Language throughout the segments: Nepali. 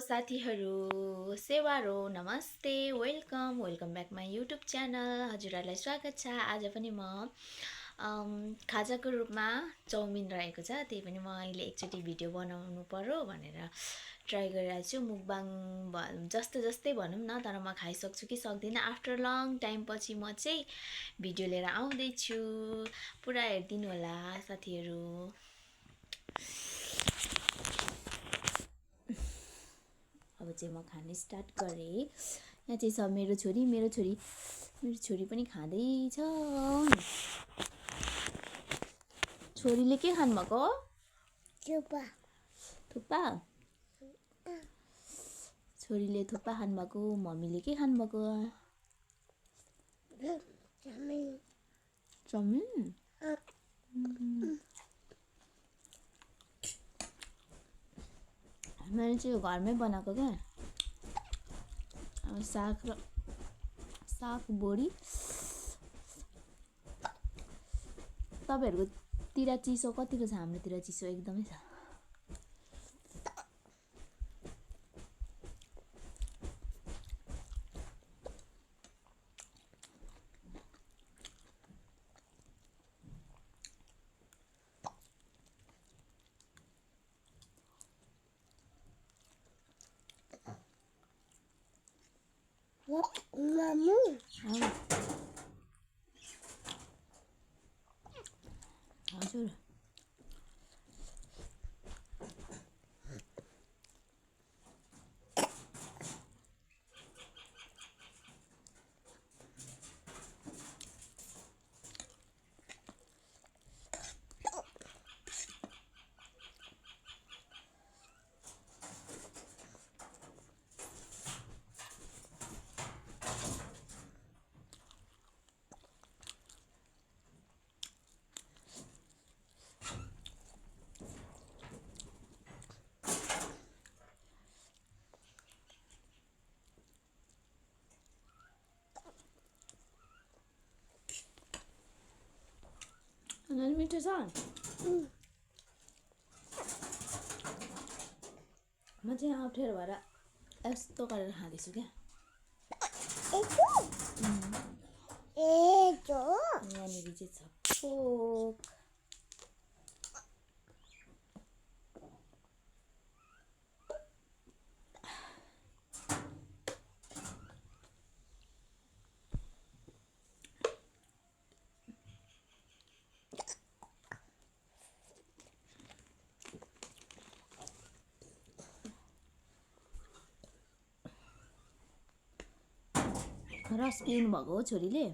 साथीहरू सेवारो नमस्ते welcome back my YouTube channel. हजुरहरूलाई स्वागत छ। आज पनि म खाजाको रूपमा चाउमिन रहेको छ, त्यही पनि म अहिले एकचोटि भिडियो बनाउनु पर्यो भनेर ट्राई गरिरहेको छु। मुकबाङ जस्तै भनौँ न, तर म खाइसक्छु कि सक्दिनँ। आफ्टर लङ टाइम पछि म चाहिँ भिडियो लिएर आउँदैछु, पुरा हेरिदिनु होला साथीहरू। अब चाहिँ म खाने स्टार्ट गरेँ। यहाँ चाहिँ छ मेरो छोरी पनि खाँदैछ। छोरीले के खानुभएको? थुक्पा। छोरीले थुक्पा खानुभएको, मम्मीले के खानुभएको? चाउमिन। मैले चाहिँ घरमै बनाएको क्या। अब साग बोडी। तपाईँहरूको तिर चिसो कतिको छ? हाम्रोतिर चिसो एकदमै छ। हजुर। मिठो छ। म चाहिँ अप्ठ्यारो भएर यस्तो गरेर खाँदैछु क्या। यहाँनिर चाहिँ छ कोक। रस पिउनु भएको हो छोरीले?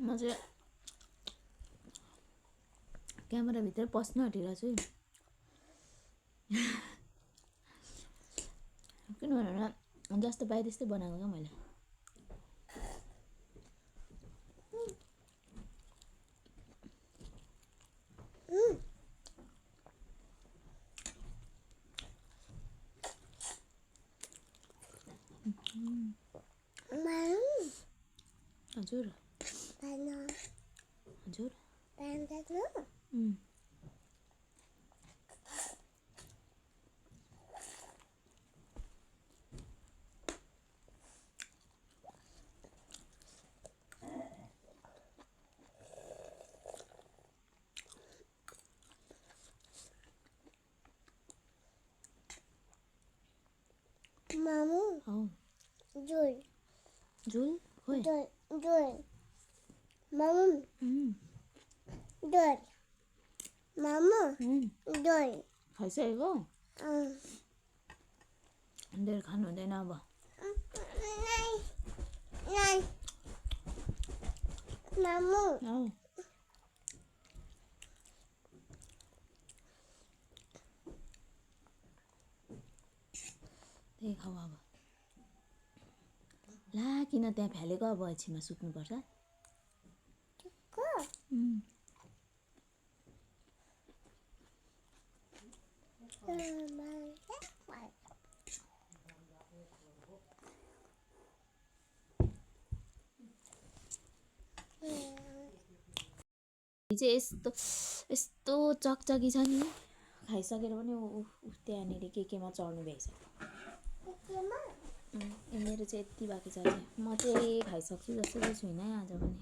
म चाहिँ क्यामेराभित्र पस्न आँटिरहेको छु। किन भनेर जस्तो पाएँ त्यस्तै बनाएको क्या मैले। हजुर हजुर। Mamu, Jul, झुल खोइ। Jul, Mamu, Jul, Mamu, Jul. खाइसकेको? धेर खानु हुँदैन अब। Nai, Mamu. त्यही खाऊ अब। ला किन त्यहाँ फ्यालेको अब एकछिनमा सुत्नुपर्छ को चाहिँ यस्तो यस्तो चकचकी छ नि खाइसकेर पनि त्यहाँनिर केमा चढ्नु भ्याइसक्यो मेरो चाहिँ यति बाँकी छ अझै म चाहिँ खाइसक्छु जस्तो चाहिँ छुइनँ है आज पनि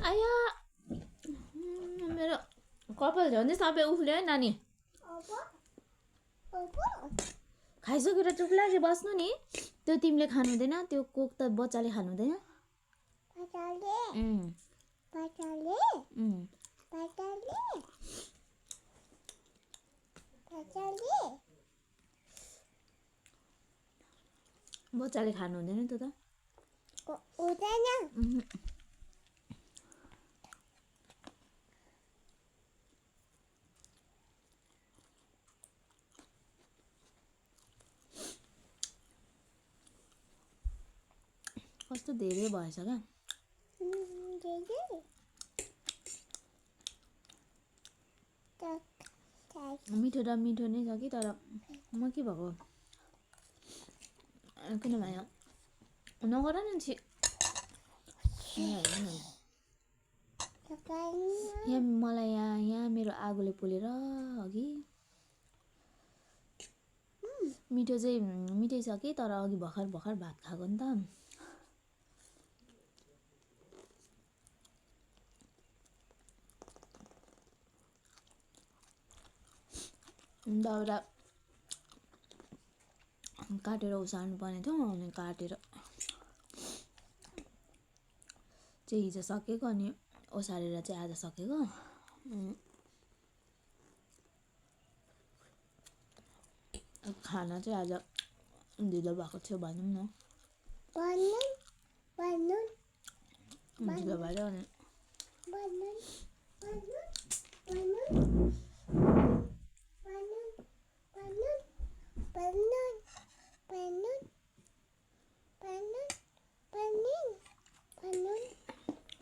आया मेरो कपाल झन् सबै उफ्ल्यो है नानी खाइसकेर चुप लागि बस्नु नि त्यो तिमीले खानु हुँदैन त्यो कोक त बच्चाले खानु हुँदैन बच्चाले खानु हुँदैन त्यो त कस्तो धेरै भएछ क्या मिठो र मिठो नै छ कि तर म के भएको किनभने नगर न यहाँ मलाई यहाँ मेरो आगोले पोलेर अघि मिठो चाहिँ मिठै छ कि तर अघि भर्खर भर्खर भात खाएको नि त दाउरा काटेर उसार्नु पर्ने थियो अनि काटेर चाहिँ हिजो सकेको अनि ओसारेर चाहिँ आज सकेको खाना चाहिँ आज ढिलो भएको थियो भनौँ न ढिलो भएर अनि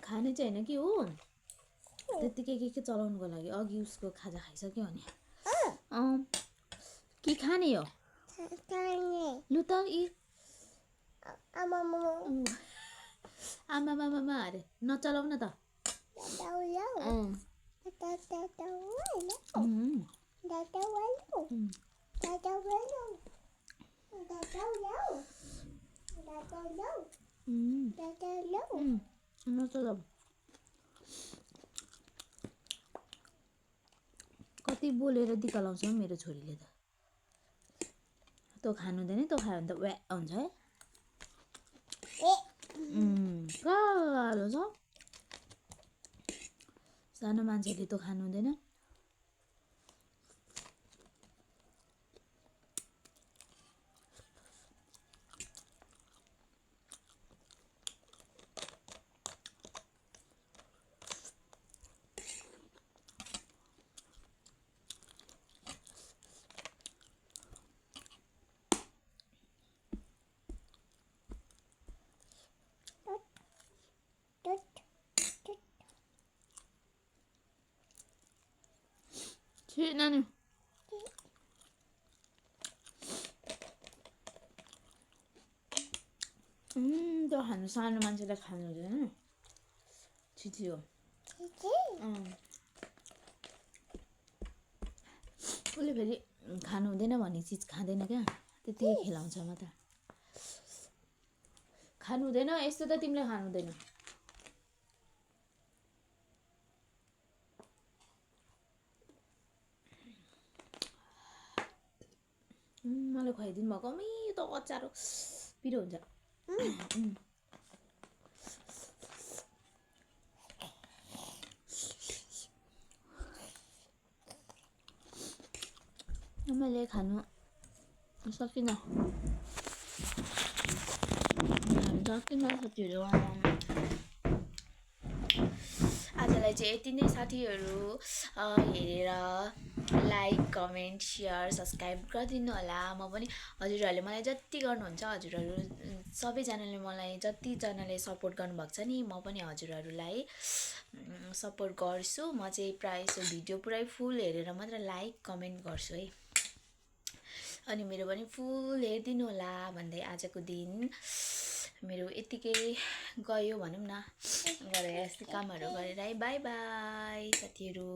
खाने चाहिँ होइन कि हो त्यत्तिकै के चलाउनुको लागि अघि उसको खाजा खाइसक्यो अनि के खाने हो लु त यी आमा अरे नचलाउ न त नचलाउ कति बोलेर दिक्क लाउँछ मेरो छोरीले त तँ खानु हुँदैन तँ खायो भने त व्या हुन्छ है कालो छ सानो मान्छेले तँ खानु हुँदैन नानी त्यो खानु सानो मान्छेलाई खानु हुँदैन छिटी हो उसले फेरि खानु हुँदैन भन्ने चिज खाँदैन क्या त्यतिकै खिलाउँछ मात्र खानु हुँदैन यस्तो त तिमीले खानु हुँदैन मलाई खुवाइदिनु भएको त अचारो पिरो हुन्छ मैले खानु सकिनँ सकिनँ साथीहरू आजलाई आजलाई चाहिँ यति नै साथीहरू हेरेर लाइक कमेन्ट सेयर सब्सक्राइब गरिदिनु होला। म पनि हजुरहरूले मलाई जति गर्नुहुन्छ हजुरहरू सबैजनाले मलाई जतिजनाले सपोर्ट गर्नुभएको छ नि म पनि हजुरहरूलाई सपोर्ट गर्छु। म चाहिँ प्रायः जस्तो भिडियो पुरै फुल हेरेर मात्र लाइक कमेन्ट गर्छु है। अनि मेरो पनि फुल हेरिदिनु होला भन्दै आजको दिन मेरो यतिकै गयो भनौँ न। गरेर यस्तो कामहरू गरेर है बाई बाई साथीहरू।